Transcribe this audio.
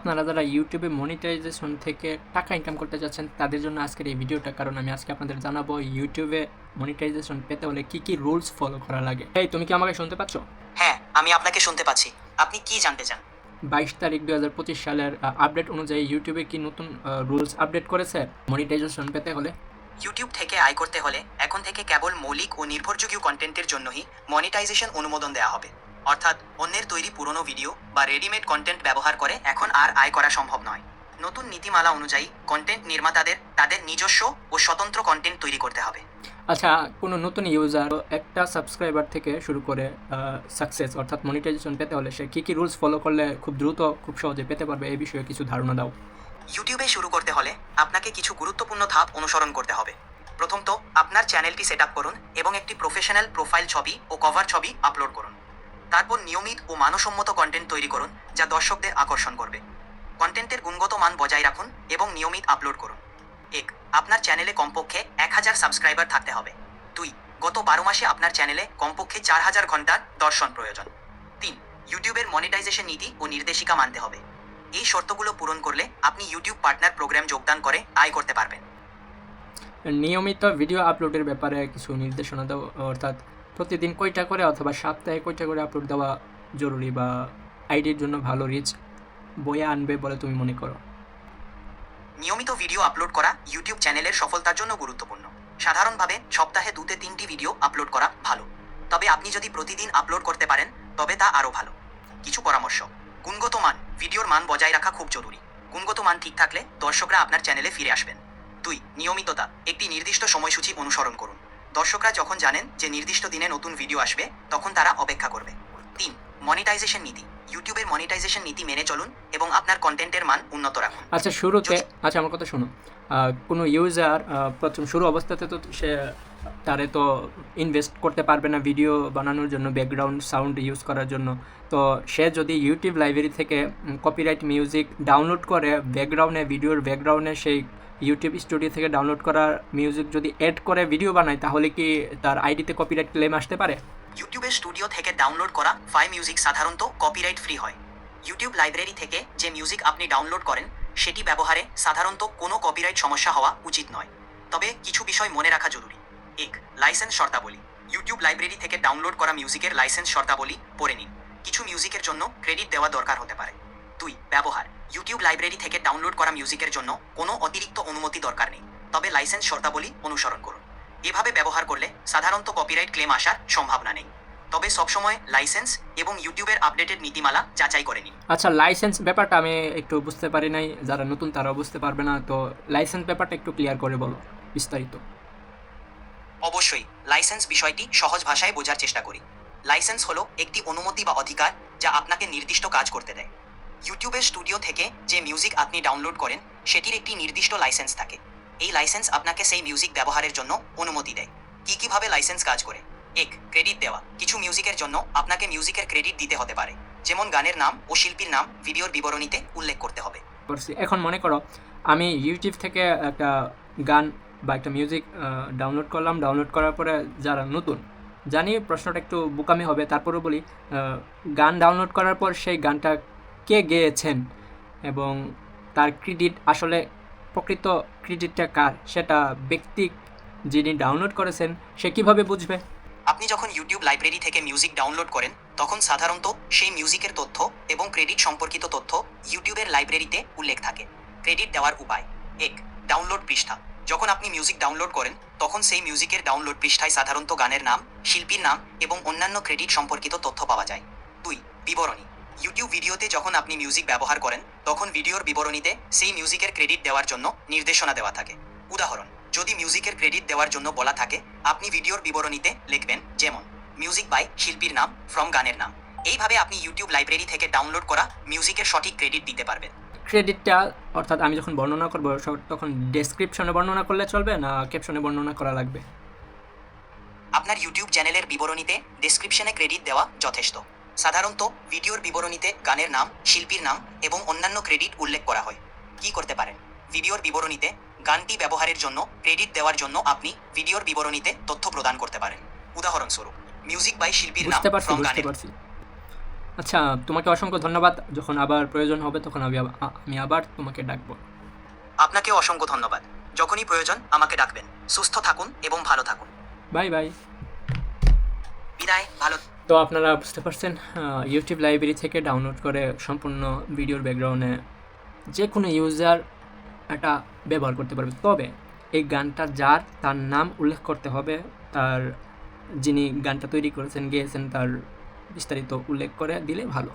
আপনারা যারা ইউটিউবে মনিটাইজেশন থেকে টাকা ইনকাম করতে চাচ্ছেন তাদের জন্য আজকের এই ভিডিওটা, কারণ আমি আজকে আপনাদের জানাবো ইউটিউবে মনিটাইজেশন পেতে হলে কি কি রুলস ফলো করা লাগে। এই তুমি কি আমাকে শুনতে পাচ্ছ? হ্যাঁ, আমি আপনাকে শুনতে পাচ্ছি। আপনি কি জানতে চান? 22 তারিখ 2025 সালের আপডেট অনুযায়ী ইউটিউবে কি নতুন রুলস আপডেট করেছে মনিটাইজেশন পেতে হলে? ইউটিউব থেকে আয় করতে হলে এখন থেকে কেবল মৌলিক ও নির্ভরযোগ্য কন্টেন্টের জন্যই মনিটাইজেশন অনুমোদন দেওয়া হবে। অর্থাৎ অন্যের তৈরি পুরনো ভিডিও বা রেডিমেড কন্টেন্ট ব্যবহার করে এখন আর আয় করা সম্ভব নয়। নতুন নীতিমালা অনুযায়ী কন্টেন্ট নির্মাতাদের তাদের নিজস্ব ও স্বতন্ত্র কন্টেন্ট তৈরি করতে হবে। আচ্ছা, কোনো নতুন ইউজার একটা সাবস্ক্রাইবার থেকে শুরু করে সাকসেস অর্থাৎ মনিটাইজেশন পেতে হলে সে কী কী রুলস ফলো করলে খুব দ্রুত খুব সহজে পেতে পারবে, এই বিষয়ে কিছু ধারণা দাও। ইউটিউবে শুরু করতে হলে আপনাকে কিছু গুরুত্বপূর্ণ ধাপ অনুসরণ করতে হবে। প্রথমত, আপনার চ্যানেলটি সেট আপ করুন এবং একটি প্রফেশনাল প্রোফাইল ছবি ও কভার ছবি আপলোড করুন। তারপর নিয়মিত ও মানসম্মত কন্টেন্ট তৈরি করুন যা দর্শকদের আকর্ষণ করবে। কন্টেন্টের গুণগত মান বজায় রাখুন এবং নিয়মিত আপলোড করুন। 1. আপনার চ্যানেলে কমপক্ষে 1000 সাবস্ক্রাইবার থাকতে হবে। 2. গত 12 মাসে আপনার চ্যানেলে কমপক্ষে 4000 ঘন্টার দর্শন প্রয়োজন। 3. ইউটিউবের মনিটাইজেশন নীতি ও নির্দেশিকা মানতে হবে। এই শর্তগুলো পূরণ করলে আপনি ইউটিউব পার্টনার প্রোগ্রাম যোগদান করে আয় করতে পারবেন। নিয়মিত ভিডিও আপলোডের ব্যাপারে কিছু নির্দেশনা দাও, অর্থাৎ প্রতিদিন কয়টা করে অথবা সপ্তাহে কয়টা করে আপলোড দেওয়া জরুরি বা আইডির জন্য ভালো রিচ বয়ে আনবে বলে তুমি মনে করো? নিয়মিত ভিডিও আপলোড করা ইউটিউব চ্যানেলের সফলতার জন্য গুরুত্বপূর্ণ। সাধারণভাবে সপ্তাহে 2 থেকে 3টি ভিডিও আপলোড করা ভালো, তবে আপনি যদি প্রতিদিন আপলোড করতে পারেন তবে তা আরও ভালো। কিছু পরামর্শ: গুণগত মান, ভিডিওর মান বজায় রাখা খুব জরুরি। গুণগত মান ঠিক থাকলে দর্শকরা আপনার চ্যানেলে ফিরে আসবেন। 2. নিয়মিততা, একটি নির্দিষ্ট সময়সূচি অনুসরণ করুন। দর্শকরা যখন জানেন যে নির্দিষ্ট দিনে নতুন ভিডিও আসবে তখন তারা অপেক্ষা করবে। 3. মনিটাইজেশন নীতি, ইউটিউবের মনিটাইজেশন নীতি মেনে চলুন এবং আপনার কন্টেন্টের মান উন্নত রাখুন। আচ্ছা, শুরুতে আমার কথা শোনো। কোনো ইউজার প্রথম শুরু অবস্থাতে তো সে তারে তো ইনভেস্ট করতে পারবে না ভিডিও বানানোর জন্য, ব্যাকগ্রাউন্ড সাউন্ড ইউজ করার জন্য। তো সে যদি ইউটিউব লাইব্রেরি থেকে কপিরাইট মিউজিক ডাউনলোড করে ভিডিওর ব্যাকগ্রাউন্ডে সেই ইউটিউব স্টুডিও থেকে ডাউনলোড করা মিউজিক যদি অ্যাড করে ভিডিও বানায়, তাহলে কি তার আইডিতে কপিরাইট ক্লেম আসতে পারে? ইউটিউবের স্টুডিও থেকে ডাউনলোড করা ফাইল মিউজিক সাধারণত কপিরাইট ফ্রি হয়। ইউটিউব লাইব্রেরি থেকে যে মিউজিক আপনি ডাউনলোড করেন সেটি ব্যবহারে সাধারণত কোনো কপিরাইট সমস্যা হওয়া উচিত নয়। তবে কিছু বিষয় মনে রাখা জরুরি। 1. লাইসেন্স শর্তাবলী, ইউটিউব লাইব্রেরি থেকে ডাউনলোড করা মিউজিকের লাইসেন্স শর্তাবলী পড়ে নিন। কিছু মিউজিকের জন্য ক্রেডিট দেওয়া দরকার হতে পারে। 2. ব্যবহার, ইউটিউব লাইব্রেরি থেকে ডাউনলোড করা মিউজিকের জন্য কোনো অতিরিক্ত অনুমতি দরকার নেই, তবে লাইসেন্স শর্তাবলী অনুসরণ করুন। এভাবে ব্যবহার করলে সাধারণত কপিরাইট ক্লেম আসার সম্ভাবনা নেই, তবে সবসময় লাইসেন্স এবং ইউটিউবের আপডেটেড নীতিমালা যাচাই করে নিন। আচ্ছা, লাইসেন্স ব্যাপারটা আমি একটু বুঝতে পারি নাই, যারা নতুন তারাও বুঝতে পারবে না, তো লাইসেন্স ব্যাপারটা একটু ক্লিয়ার করে বলো বিস্তারিত। অবশ্যই, লাইসেন্স বিষয়টি সহজ ভাষায় বোঝার চেষ্টা করি। লাইসেন্স হলো একটি অনুমতি বা অধিকার যা আপনাকে নির্দিষ্ট কাজ করতে দেয়। ইউটিউবের স্টুডিও থেকে যে মিউজিক আপনি ডাউনলোড করেন সেটির একটি নির্দিষ্ট লাইসেন্স থাকে। এই লাইসেন্স আপনাকে সেই মিউজিক ব্যবহারের জন্য অনুমতি দেয়। কিভাবে লাইসেন্স কাজ করে? 1. ক্রেডিট দেওয়া, কিছু মিউজিকের জন্য আপনাকে মিউজিকের ক্রেডিট দিতে হতে পারে, যেমন গানের নাম ও শিল্পীর নাম ভিডিওর বিবরণীতে উল্লেখ করতে হবে। এখন মনে করো আমি ইউটিউব থেকে একটা গান বা একটা মিউজিক ডাউনলোড করার পরে যারা নতুন, জানি প্রশ্নটা একটু বোকামি হবে, তারপরেও বলি, গান ডাউনলোড করার পর সেই গানটা কে গেয়েছেন এবং তার ক্রেডিট আসলে প্রকৃত ক্রেডিটটা কার, সেটা ব্যক্তি যিনি ডাউনলোড করেছেন সে কীভাবে বুঝবে? আপনি যখন ইউটিউব লাইব্রেরি থেকে মিউজিক ডাউনলোড করেন তখন সাধারণত সেই মিউজিকের তথ্য এবং ক্রেডিট সম্পর্কিত তথ্য ইউটিউবের লাইব্রেরিতে উল্লেখ থাকে। ক্রেডিট দেওয়ার উপায়: 1. ডাউনলোড পৃষ্ঠা, যখন আপনি মিউজিক ডাউনলোড করেন তখন সেই মিউজিকের ডাউনলোড পৃষ্ঠায় সাধারণত গানের নাম, শিল্পীর নাম এবং অন্যান্য ক্রেডিট সম্পর্কিত তথ্য পাওয়া যায়। 2. বিবরণী, ইউটিউব ভিডিওতে যখন আপনি মিউজিক ব্যবহার করেন তখন ভিডিওর বিবরণীতে সেই মিউজিকের ক্রেডিট দেওয়ার জন্য নির্দেশনা দেওয়া থাকে। উদাহরণ: যদি মিউজিকের ক্রেডিট দেওয়ার জন্য বলা থাকে, আপনি ভিডিওর বিবরণীতে লিখবেন যেমন মিউজিক বাই শিল্পীর নাম ফ্রম গানের নাম। এইভাবে আপনি ইউটিউব লাইব্রেরি থেকে ডাউনলোড করা মিউজিকের সঠিক ক্রেডিট দিতে পারবেন। ক্রেডিটটা অর্থাৎ আমি যখন বর্ণনা করব তখন ডেসক্রিপশনে বর্ণনা করলে চলবে না ক্যাপশনে বর্ণনা করা লাগবে? আপনার ইউটিউব চ্যানেলের বিবরণীতে ডেসক্রিপশনে ক্রেডিট দেওয়া যথেষ্ট। সাধারণত ভিডিওর বিবরণীতে গানের নাম, শিল্পীর নাম এবং অন্যান্য ক্রেডিট উল্লেখ করা হয়। কি করতে পারেন? ভিডিওর বিবরণীতে গানটি ব্যবহারের জন্য ক্রেডিট দেওয়ার জন্য আপনি ভিডিওর বিবরণীতে তথ্য প্রদান করতে পারেন। উদাহরণস্বরূপ, মিউজিক বাই শিল্পীর নাম ফ্রম গানের। আচ্ছা, তোমাকে অসংখ্য ধন্যবাদ। যখন আবার প্রয়োজন হবে তখন আমি আবার তোমাকে ডাকবো। আপনাকেও অসংখ্য ধন্যবাদ। যখনই প্রয়োজন আমাকে ডাকবেন। সুস্থ থাকুন এবং ভালো থাকুন। Bye bye. বিদায়, ভালো। তো আপনারা বুঝতে পারছেন, ইউটিউব লাইব্রেরি থেকে ডাউনলোড করে সম্পূর্ণ ভিডিওর ব্যাকগ্রাউন্ডে যে কোনো ইউজার এটা ব্যবহার করতে পারবে। তবে এই গানটা যার, তার নাম উল্লেখ করতে হবে, তার যিনি গানটা তৈরি করেছেন, গেয়েছেন, তার বিস্তারিত উল্লেখ করে দিলে ভালো।